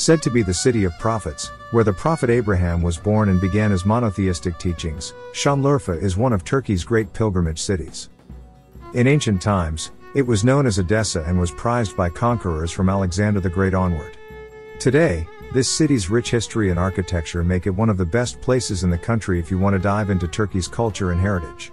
Said to be the city of prophets, where the prophet Abraham was born and began his monotheistic teachings, Şanlıurfa is one of Turkey's great pilgrimage cities. In ancient times, it was known as Edessa and was prized by conquerors from Alexander the Great onward. Today, this city's rich history and architecture make it one of the best places in the country if you want to dive into Turkey's culture and heritage.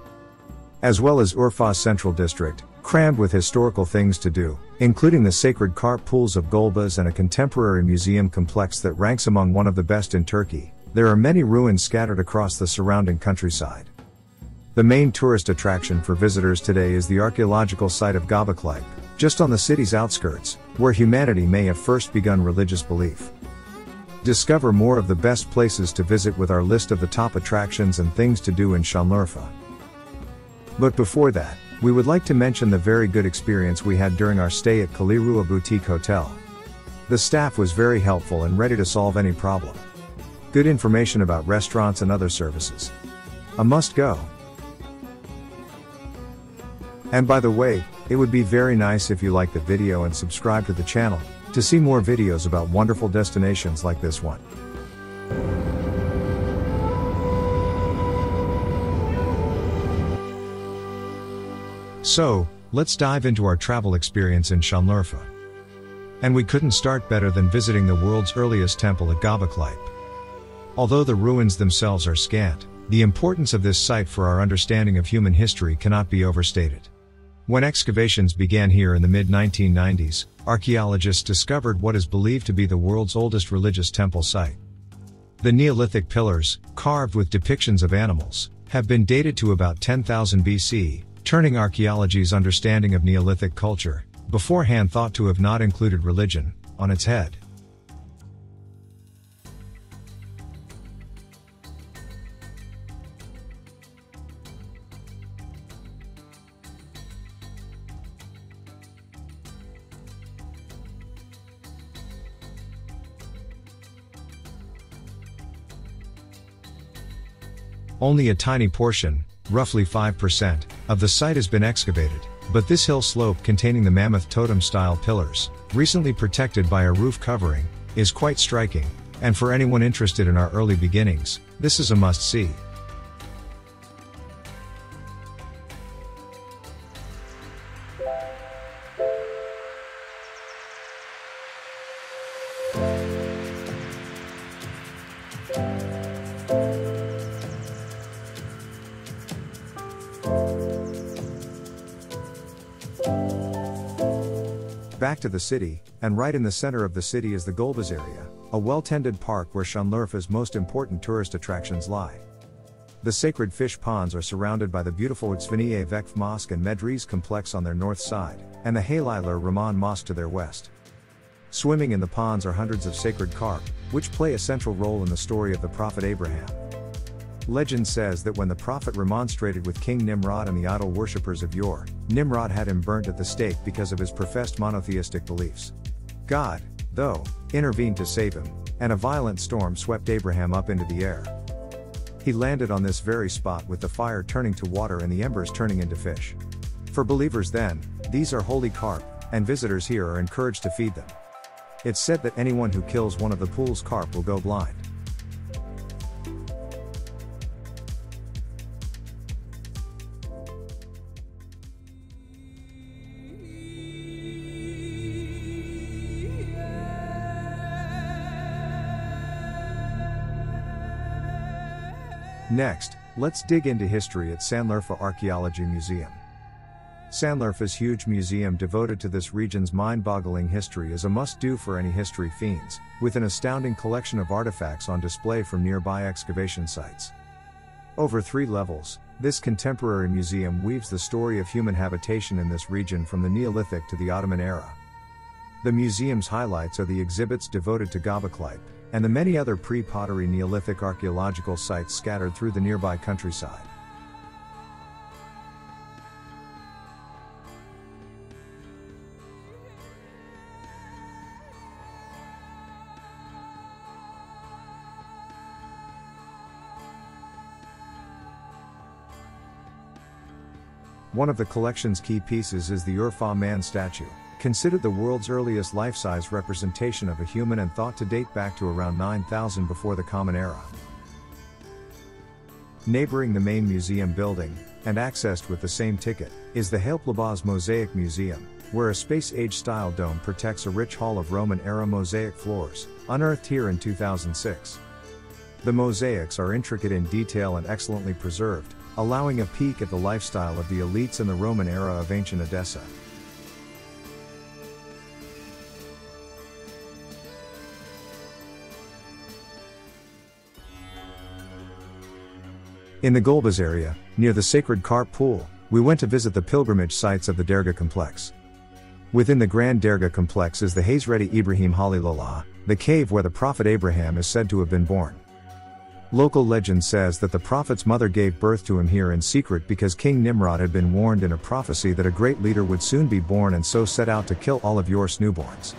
As well as Urfa's central district, crammed with historical things to do, including the sacred carp pools of Gulbaz and a contemporary museum complex that ranks among one of the best in Turkey, there are many ruins scattered across the surrounding countryside. The main tourist attraction for visitors today is the archaeological site of Göbekli, just on the city's outskirts, where humanity may have first begun religious belief. Discover more of the best places to visit with our list of the top attractions and things to do in Şanlıurfa. But before that, we would like to mention the very good experience we had during our stay at Kalıurfa Boutique Hotel. The staff was very helpful and ready to solve any problem. Good information about restaurants and other services. A must go. And by the way, it would be very nice if you like the video and subscribe to the channel, to see more videos about wonderful destinations like this one. So, let's dive into our travel experience in Şanlıurfa. And we couldn't start better than visiting the world's earliest temple at Göbekli. Although the ruins themselves are scant, the importance of this site for our understanding of human history cannot be overstated. When excavations began here in the mid-1990s, archaeologists discovered what is believed to be the world's oldest religious temple site. The Neolithic pillars, carved with depictions of animals, have been dated to about 10,000 BC, turning archaeology's understanding of Neolithic culture, beforehand thought to have not included religion, on its head. Only a tiny portion, roughly 5%, of the site has been excavated, but this hill slope containing the mammoth totem-style pillars, recently protected by a roof covering, is quite striking, and for anyone interested in our early beginnings, this is a must-see. Back to the city, and right in the center of the city is the Gulbaz area, a well-tended park where Şanlıurfa's most important tourist attractions lie. The sacred fish ponds are surrounded by the beautiful Üsveniye Vakfı Mosque and Medrese complex on their north side, and the Halilur Rahman Mosque to their west. Swimming in the ponds are hundreds of sacred carp, which play a central role in the story of the prophet Abraham. Legend says that when the prophet remonstrated with King Nimrod and the idol worshippers of yore, Nimrod had him burnt at the stake because of his professed monotheistic beliefs. God, though, intervened to save him, and a violent storm swept Abraham up into the air. He landed on this very spot with the fire turning to water and the embers turning into fish. For believers then, these are holy carp, and visitors here are encouraged to feed them. It's said that anyone who kills one of the pool's carp will go blind. Next, let's dig into history at Şanlıurfa Archaeology Museum. Şanlıurfa's huge museum devoted to this region's mind-boggling history is a must-do for any history fiends, with an astounding collection of artifacts on display from nearby excavation sites. Over 3 levels, this contemporary museum weaves the story of human habitation in this region from the Neolithic to the Ottoman era. The museum's highlights are the exhibits devoted to Göbekli, and the many other pre-pottery Neolithic archaeological sites scattered through the nearby countryside. One of the collection's key pieces is the Urfa Man statue, considered the world's earliest life-size representation of a human and thought to date back to around 9000 before the Common Era. Neighboring the main museum building, and accessed with the same ticket, is the Hailplabaz Mosaic Museum, where a space-age style dome protects a rich hall of Roman-era mosaic floors, unearthed here in 2006. The mosaics are intricate in detail and excellently preserved, allowing a peek at the lifestyle of the elites in the Roman era of ancient Edessa. In the Golbaz area, near the sacred Karp pool, we went to visit the pilgrimage sites of the Derga complex. Within the Grand Derga complex is the Hazreti Ibrahim Halilullah, the cave where the Prophet Abraham is said to have been born. Local legend says that the Prophet's mother gave birth to him here in secret because King Nimrod had been warned in a prophecy that a great leader would soon be born and so set out to kill all of Yor's newborns.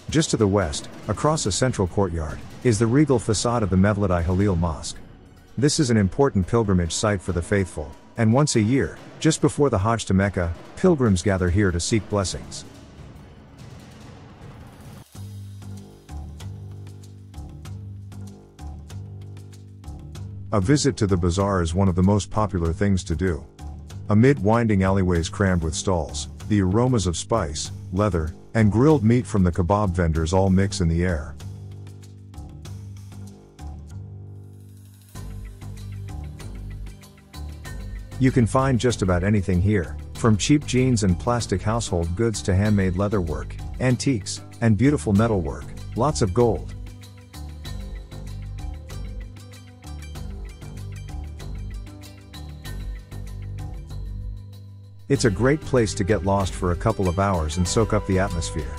Just to the west, across a central courtyard, is the regal facade of the Mevlid-i Halil Mosque. This is an important pilgrimage site for the faithful, and once a year, just before the Hajj to Mecca, pilgrims gather here to seek blessings. A visit to the bazaar is one of the most popular things to do. Amid winding alleyways crammed with stalls, the aromas of spice, leather, and grilled meat from the kebab vendors all mix in the air. You can find just about anything here, from cheap jeans and plastic household goods to handmade leatherwork, antiques, and beautiful metalwork, lots of gold. It's a great place to get lost for a couple of hours and soak up the atmosphere.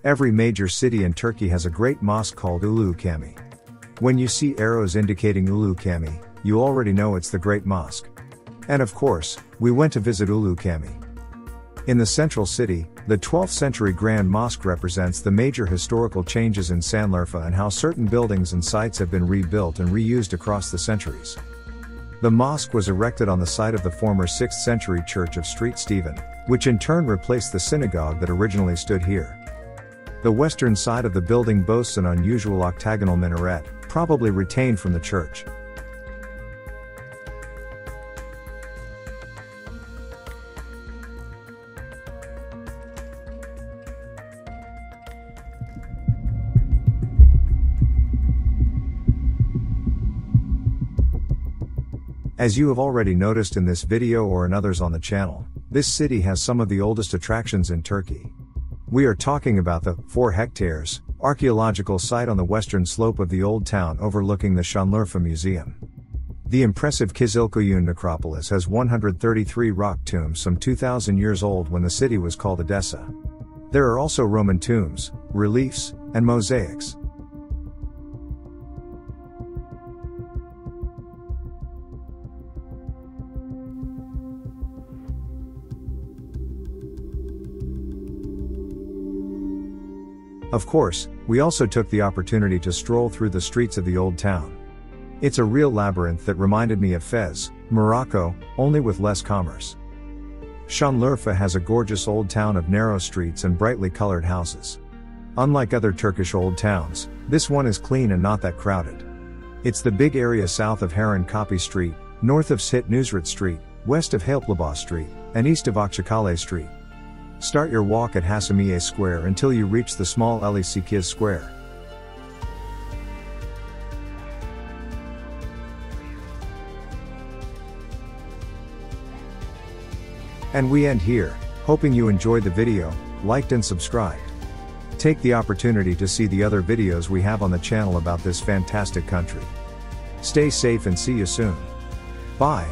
Every major city in Turkey has a great mosque called Ulu Cami. When you see arrows indicating Ulu Cami, you already know it's the Great Mosque. And of course, we went to visit Ulu Cami. In the central city, the 12th century Grand Mosque represents the major historical changes in Şanlıurfa and how certain buildings and sites have been rebuilt and reused across the centuries. The mosque was erected on the site of the former 6th century church of St. Stephen, which in turn replaced the synagogue that originally stood here. The western side of the building boasts an unusual octagonal minaret, probably retained from the church. As you have already noticed in this video or in others on the channel, this city has some of the oldest attractions in Turkey. We are talking about the 4 hectares archaeological site on the western slope of the old town overlooking the Şanlıurfa Museum. The impressive Kızılkoyun necropolis has 133 rock tombs some 2,000 years old when the city was called Edessa. There are also Roman tombs, reliefs, and mosaics. Of course, we also took the opportunity to stroll through the streets of the old town. It's a real labyrinth that reminded me of Fez, Morocco, only with less commerce. Şanlıurfa has a gorgeous old town of narrow streets and brightly colored houses. Unlike other Turkish old towns, this one is clean and not that crowded. It's the big area south of Harun Kapı Street, north of Sit Nusret Street, west of Hailplabaz Street, and east of Akçakale Street. Start your walk at Hasemiye Square until you reach the small Eli Sekiz Square. And we end here, hoping you enjoyed the video, liked and subscribed. Take the opportunity to see the other videos we have on the channel about this fantastic country. Stay safe and see you soon. Bye.